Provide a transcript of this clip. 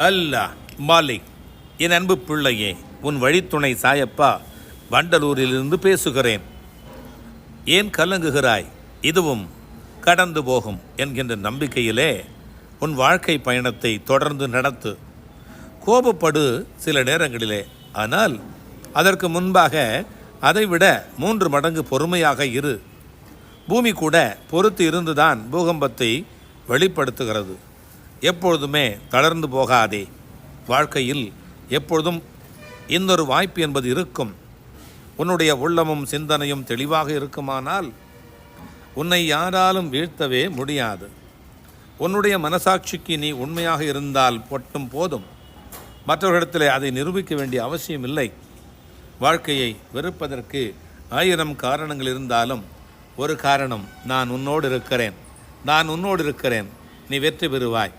அல்லாஹ் மாலிக். என் அன்பு பிள்ளையே, உன் வழித்துணை சாயப்பா வண்டலூரிலிருந்து பேசுகிறேன். ஏன் கலங்குகிறாய்? இதுவும் கடந்து போகும் என்கின்ற நம்பிக்கையிலே உன் வாழ்க்கை பயணத்தை தொடர்ந்து நடத்து. கோபப்படு சில நேரங்களிலே, ஆனால் அதற்கு முன்பாக அதைவிட 3 மடங்கு பொறுமையாக இரு. பூமி கூட பொறுத்து இருந்துதான் பூகம்பத்தை வெளிப்படுத்துகிறது. எப்பொழுதுமே தளர்ந்து போகாதே. வாழ்க்கையில் எப்பொழுதும் இன்னொரு வாய்ப்பு என்பது இருக்கும். உன்னுடைய உள்ளமும் சிந்தனையும் தெளிவாக இருக்குமானால் உன்னை யாராலும் வீழ்த்தவே முடியாது. உன்னுடைய மனசாட்சிக்கு நீ உண்மையாக இருந்தால் மட்டும் போதும். மற்றவர்களிடத்தில் அதை நிரூபிக்க வேண்டிய அவசியம் இல்லை. வாழ்க்கையை வெறுப்பதற்கு 1000 காரணங்கள் இருந்தாலும் ஒரு காரணம், நான் உன்னோடு இருக்கிறேன். நீ வெற்றி பெறுவாய்.